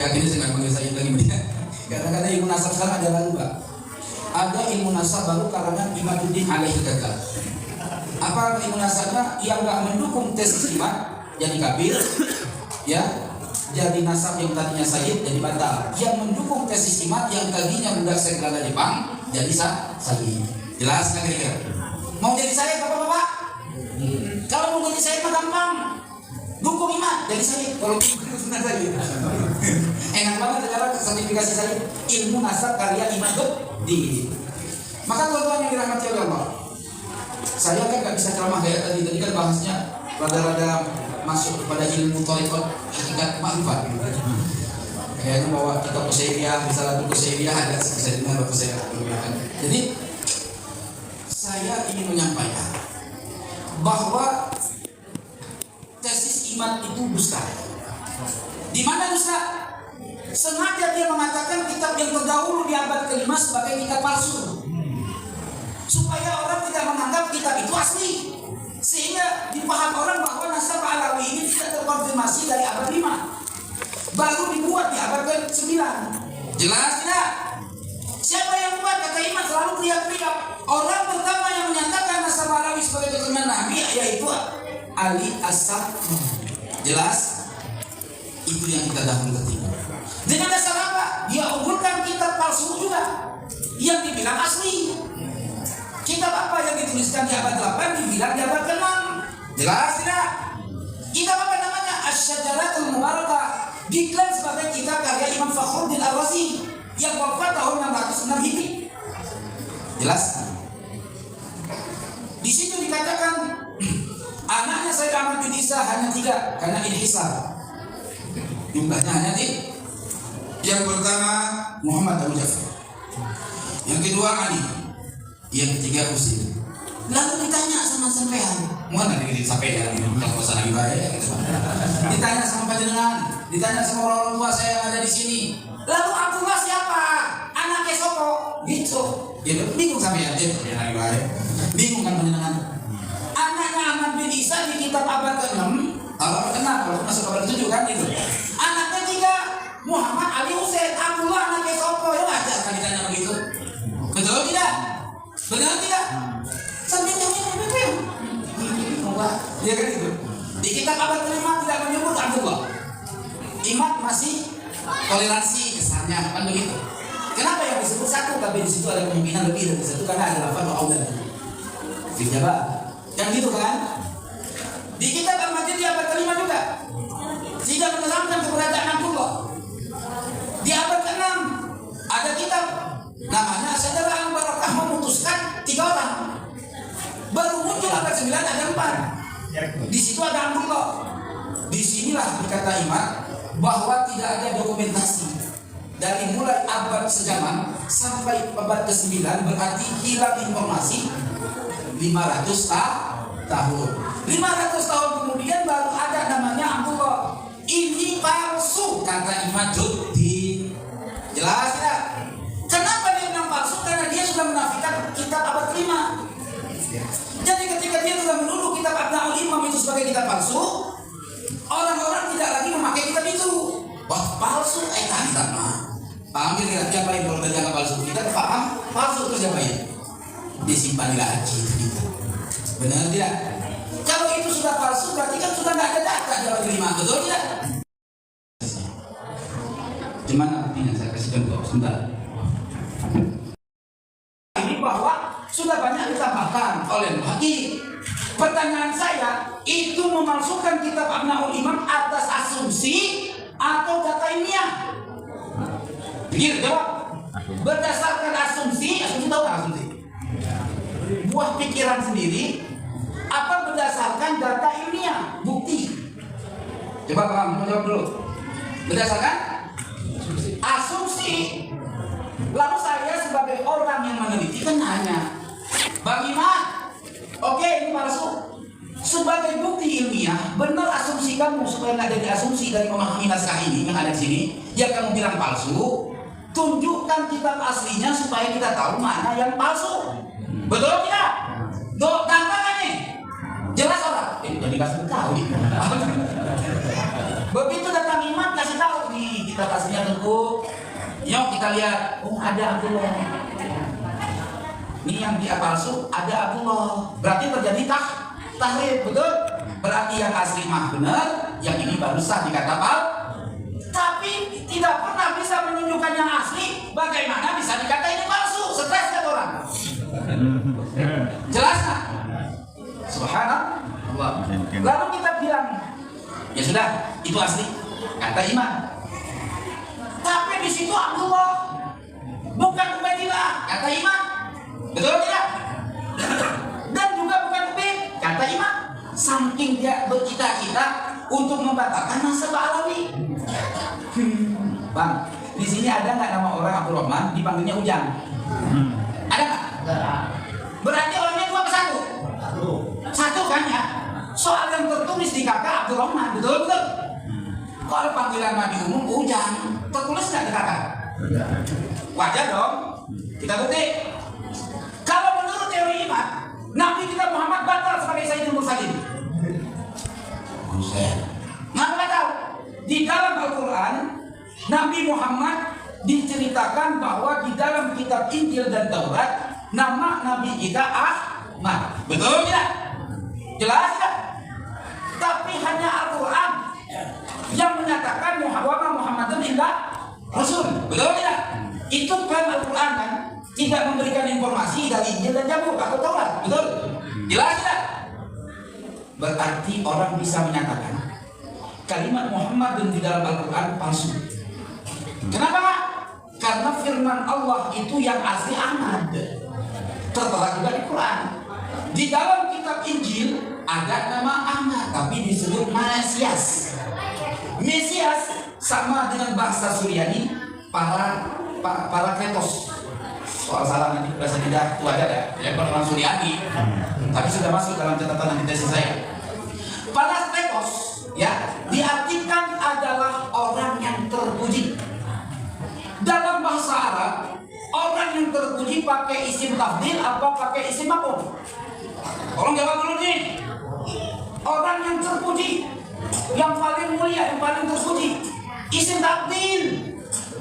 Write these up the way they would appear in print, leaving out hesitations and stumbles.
Yakin saya nggak panggil saya lagi dia. Kadang-kadang ilmu nasab sekarang ada baru Pak. Ada ilmu nasab baru karangan Imaduddin alaihi gagal. Apa ilmu nasabnya? Yang nggak mendukung tes iman jadi kafir, ya, jadi nasab yang tadinya sayyid jadi batal. Yang mendukung tesis iman yang tadinya budak sekelada Jepang jadi sayyid. Jelas nggak kira-kira? Mau jadi sayyid bapak-bapak? Kalau mau jadi sayyid mah gampang. Dukung iman jadi sayyid. Kalau benar saja. Enak banget cara sertifikasi sayyid. Ilmu nasab karya Imaduddin. Maka tuan-tuan yang dirahmati oleh Allah, saya kan nggak bisa ceramah kayak tadi kan bahasnya rada-rada masuk kepada ilmu thariqat hakikat ma'rifat. Kayaknya bawa kitab Usairiyah, misalnya buku Usairiyah ada bisa dengar waktu saya kuliahkan. Jadi saya ingin menyampaikan bahwa tesis iman itu dusta. Di mana dusta? Sengaja dia mengatakan kitab yang terdahulu di abad ke-5 sebagai kitab palsu, supaya orang tidak menganggap kitab itu asli, sehingga dipaham orang bahwa nasab Alawi ini tidak terkonfirmasi dari abad 5, baru dibuat di abad ke-9. Jelas tidak? Siapa yang buat? Kata Imam selalu teriak-teriak. Orang pertama yang menyatakan nasab Alawi sebagai keturunan Nabi yaitu Ali As-Saqaf. Jelas? Itu yang kita dahulu ketika. Dengan dasar apa? Dia unggulkan kitab palsu juga yang dibilang asli. Kitab apa yang dituliskan di abad 8 dibilang di abad ke-6. Jelas tidak? Kitab apa namanya? Asy-Syajaratul Mubarakah, diklaim sebagai kitab karya Imam Fakhruddin Ar-Razi yang wafat tahun 606 Hijri. Jelas? Di situ dikatakan anaknya Sayyid Ahmad bin Isa hanya 3 karena inhisar. Jumlahnya hanya 3. Yang pertama Muhammad Abu Ja'far, yang kedua Ali, yang ketiga Utsman. Lalu ditanya sama sampean, mana nih sampean ini bukan kosan Nabi bae gitu. Ditanya sama panjenengan, ditanya sama orang tua saya yang ada di sini. Lalu Abdullah siapa? Anaknya sopo? Gitu. Ya bingung sampean ya Nabi bae. Bingung kan panjenengan? Anaknya Ahmad bin Isa di kitab abad ke-6, abad ke-6 kalau masuk abad ke-7 kan itu. Anaknya 3, Muhammad Ali Utsman. Abdullah anaknya sopo? Ya wajar kan ditanya begitu. Betul tidak? Benar tidak? Sampai jauh-jauh. Ya kan itu. Di kitab abad ke-5 tidak menyebut Abdullah. Imam masih toleransi kesannya kan begitu. Kenapa yang disebut 1 tapi di situ ada kemungkinan lebih dari 1 karena ada lafaz aulan. Dijawab. Yang gitu kan? Di kitab Al-Majid di abad ke-5 juga tidak menerangkan keberadaan Abdullah. Di abad ke-6 ada kitab namanya Saudara Al-Barakah memutuskan 3 orang. Baru muncul abad 9 ada 4. Di situ ada Abdullah. Disinilah berkata Imam bahwa tidak ada dokumentasi dari mulai abad sejaman sampai abad ke-9, berarti hilang informasi 500 tahun. 500 tahun kemudian baru ada namanya Abdullah. Ini palsu kata Imaduddin. Jelas tidak? Kenapa dia bilang palsu? Karena dia sudah menafikan kitab abad ke-5. Jadi ketika dia sudah menuduh kitab Abnaul Imam itu sebagai kitab palsu, orang-orang tidak lagi memakai kitab itu. Wah palsu, kitab mah. Paham kira siapa yang kalau dianggap palsu? Kita paham palsu itu siapa ya? Disimpan lagi itu. Benar tidak? Kalau itu sudah palsu berarti kan sudah nggak ada data di abad ke-5, betul tidak? Gimana artinya? Saya kasih contoh sebentar. Ini bahwa sudah banyak ditambahkan oleh Muhakkik. Pertanyaan saya, itu memalsukan kitab Abnaul Imam atas asumsi atau data ilmiah? Pikir, jawab. Berdasarkan asumsi tahu kan asumsi? Buah pikiran sendiri, apa berdasarkan data ilmiah, bukti? Coba kamu jawab dulu. Berdasarkan asumsi. Lalu saya sebagai orang yang meneliti kan nanya, Bang Iman, oke ini palsu. Sebagai bukti ilmiah, benar asumsi kamu supaya nggak jadi asumsi dari memahami naskah ini yang ada di sini, yang kamu bilang palsu. Tunjukkan kitab aslinya supaya kita tahu mana yang palsu. Betul tidak? Gampangannya jelas orang. Jadi kasih tahu. Begitu datang Iman kasih tahu di kitab kitab aslinya tentu. Yuk kita lihat, oh ada Abdullah. Ini yang dia palsu ada Abdullah. Berarti terjadi tahrif, betul? Berarti yang asli mah benar, yang ini baru sah dikata palsu. Tapi tidak pernah bisa menunjukkan yang asli. Bagaimana bisa dikata ini palsu? Stres kan orang? Jelas nggak? Subhanallah. Lalu kita bilang, ya sudah, itu asli. Kata Iman. Tapi di situ Abdullah, bukan Ubaidillah, kata Iman. Betul tidak? Dan juga bukan Ubay, kata Iman. Saking dia bercita-cita untuk membatalkan nasab Alawi. Bang, di sini ada nggak nama orang Abdurrahman dipanggilnya Ujang? Ada nggak? Berarti orangnya dua ke satu? Satu kan ya? Soal yang tertulis di kakak Abdurrahman, betul? Kalau panggilan Nabi umum Ujang, tertulis nggak di kakak? Wajar dong. Kita bukti. Kalau menurut teori iman, Nabi kita Muhammad batal sebagai Sayyidul Mursalin. Nggak batal. Di dalam Al-Quran, Nabi Muhammad diceritakan bahwa di dalam kitab Injil dan Taurat, nama Nabi kita Ahmad. Betul tidak? Jelas tidak? Tapi hanya Al-Quran yang menyatakan Muhammadun illa Rasul. Betul tidak? Itu kan Al-Quran kan tidak memberikan informasi dari Injil dan Zabur atau Taurat. Betul? Jelas tidak? Berarti orang bisa menyatakan kalimat Muhammadun di dalam Al-Quran palsu. Kenapa? Karena firman Allah itu yang asli Ahmad. Tertera juga di Quran. Di dalam kitab Injil ada nama Ahmad, tapi disebut Mesias. Mesias sama dengan bahasa Suryani para kretos. Soal salah nanti bahasa tidak itu ada ya orang Suryani. Tapi sudah masuk dalam catatan antitesis saya. Para kretos ya diartikan adalah orang yang terpuji. Dalam bahasa Arab, orang yang terpuji pakai isim tafdil apa pakai isim maf'ul? Tolong jawab dulu nih. Orang yang terpuji, yang paling mulia, yang paling terpuji, isim tafdil.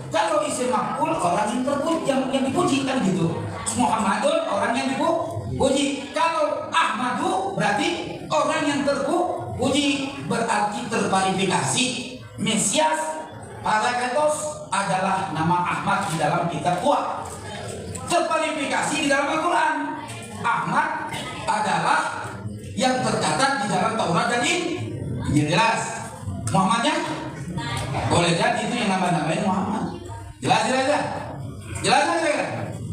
Kalau isim maf'ul, orang yang terpuji, yang dipuji kan gitu. Muhammadun orang yang dipuji. Kalau Ahmadu berarti orang yang terpuji, berarti terverifikasi. Mesias Parakletos adalah nama Ahmad di dalam kitab Tua. Terverifikasi di dalam Al-Quran. Ahmad adalah yang tercatat di dalam Taurat dan Injil. Jelas. Muhammadnya boleh jadi itu yang nama-namanya Muhammad. Jelas.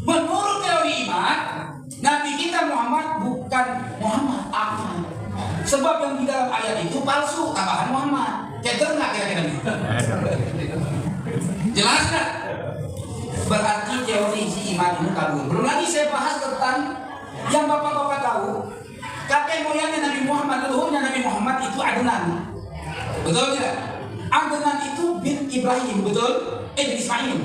Menurut teori iman, Nabi kita Muhammad bukan Muhammad, Ahmad. Sebab yang di dalam ayat itu palsu, tambahan Muhammad. Keder nggak kira-kira nih? Jelas nggak? Berarti teori si iman ini kabur. Belum lagi saya bahas tentang yang bapak-bapak tahu, kakek moyangnya Nabi Muhammad, leluhurnya Nabi Muhammad itu Adnan. Betul tidak? Adnan itu bin Ibrahim, betul? Bin Ismail,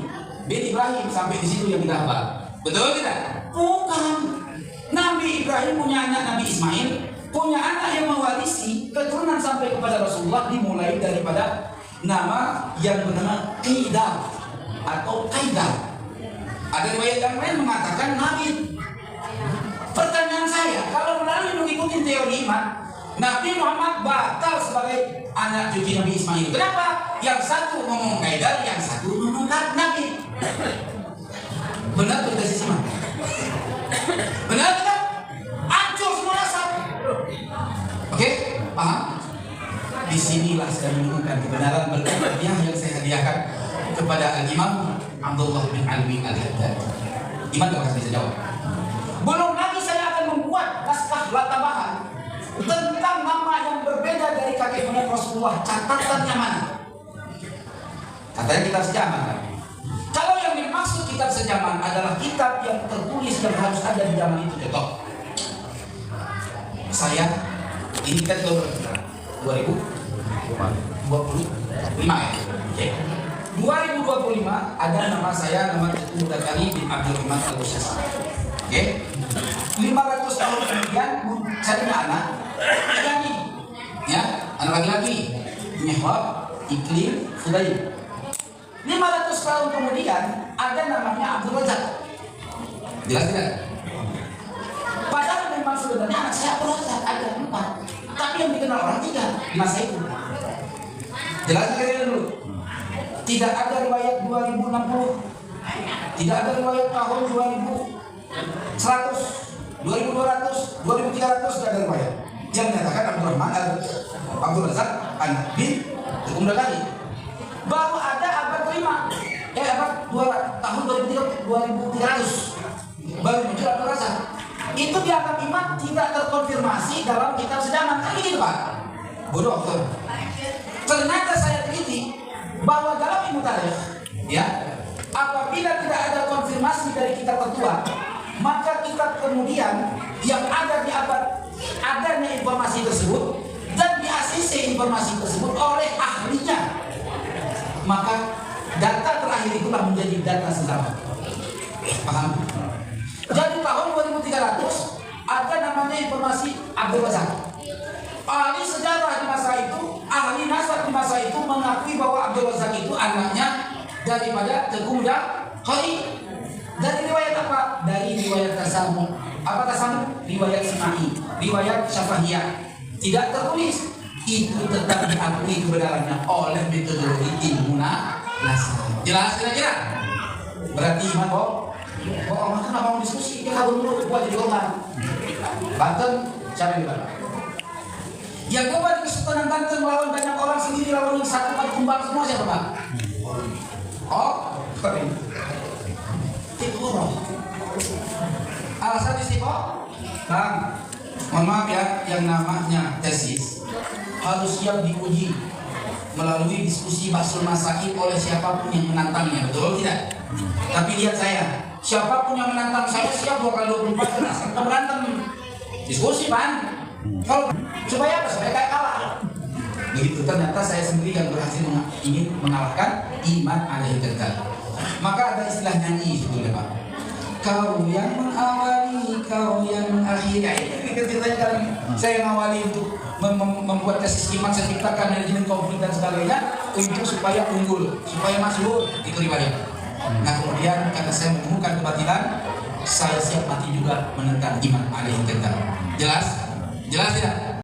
bin Ibrahim, sampai di situ yang kita hafal. Betul tidak? Bukan. Nabi Ibrahim punya anak Nabi Ismail, punya anak yang mewarisi keturunan sampai kepada Rasulullah, dimulai daripada nama yang bernama Qidar atau Qaidar. Ada riwayat yang lain mengatakan Nabi. Pertanyaan saya, kalau melalui mengikuti teori iman, Nabi Muhammad batal sebagai anak cucu Nabi Ismail. Kenapa? Yang satu ngomong Qaidar, yang satu ngomong Nabi. Benar tidak sih iman? Benar tidak? Hancur semua nasab. Oke, paham? Disinilah saya menemukan kebenaran berkah yang saya hadiahkan kepada Al-Imam Abdullah bin Alwi Al-Haddad. Iman gak bisa jawab. Belum lagi saya akan membuat naskah tambahan tentang nama yang berbeda dari kakek moyang Rasulullah. Catatannya mana? Katanya kitab sejaman kan? Kalau yang dimaksud kitab sejaman adalah kitab yang tertulis yang harus ada di zaman itu. Contoh, saya ini kan tahun 2025 ya. Oke. 2025 ada nama saya, nama Tutu Mudakari bin Abdurrahman Al-Busyasa. Oke. 500 tahun kemudian saya punya anak lagi, ya, anak laki-laki, Mihrab, Iklim, Fudail. 500 tahun kemudian ada namanya Abdul Razak. Jelas tidak? Padahal memang sebenarnya anak saya Abdul Razak ada 4, tapi yang dikenal orang 3 di masa itu. Jelas kalian dulu. Tidak ada riwayat 2060, tidak ada riwayat tahun 2100, 2200, 2300, tidak ada riwayat yang menyatakan Abdul Razak anak bin Tukum Dagani. Baru ada abad kelima, tahun 2300 baru muncul Abdul Razak. Itu dianggap imam, tidak terkonfirmasi dalam kitab sejaman. Kan begitu Pak? Bodoh betul. Ternyata saya teliti bahwa dalam ilmu tarikh, ya, apabila tidak ada konfirmasi dari kitab tertua, maka kitab kemudian yang ada di abad adanya informasi tersebut dan di ACC informasi tersebut oleh ahlinya, maka data terakhir itulah menjadi data sesama. Paham? Jadi tahun 2300 ada namanya informasi Abdul Razak. Ahli sejarah di masa itu, ahli nasab di masa itu mengakui bahwa Abdul Razak itu anaknya daripada Teguh Dagani. Dari riwayat apa? Dari riwayat Tasamu. Apa Tasamu? Riwayat Sinai, riwayat Syafahiyah. Tidak tertulis, itu tetap diakui kebenarannya oleh metodologi ilmu nasab. Jelas kira-kira? Berarti iman bohong, kenapa mau diskusi? Kita dulu buat jadi korban. Banten, siapa yang dibantu? Yang coba di Kesultanan Banten melawan banyak orang sendiri, lawan yang satu pada kumbang semua siapa Pak? Oh, Istiqoroh. Alasan istiqoroh, Bang, mohon maaf ya, yang namanya tesis harus siap diuji melalui diskusi Basul Masail oleh siapapun yang menantangnya, betul tidak? Tapi lihat saya, siapapun yang menantang saya siap 2 kali 24 keras, kita berantem diskusi Bang. Kalau supaya apa? Supaya kayak kalah. Begitu, ternyata saya sendiri yang berhasil ingin mengalahkan iman alaihi kekal. Maka ada istilah nyanyi sebetulnya Pak. Kau yang mengawali, kau yang mengakhiri. Ini ceritanya kan saya mengawali untuk membuat tesis iman, saya ciptakan manajemen konflik dan sebagainya untuk supaya unggul, supaya masyhur, itu riwayat. Nah kemudian karena saya menemukan kebatilan, saya siap mati juga menentang iman alaihi kekal. Jelas? Jelas tidak?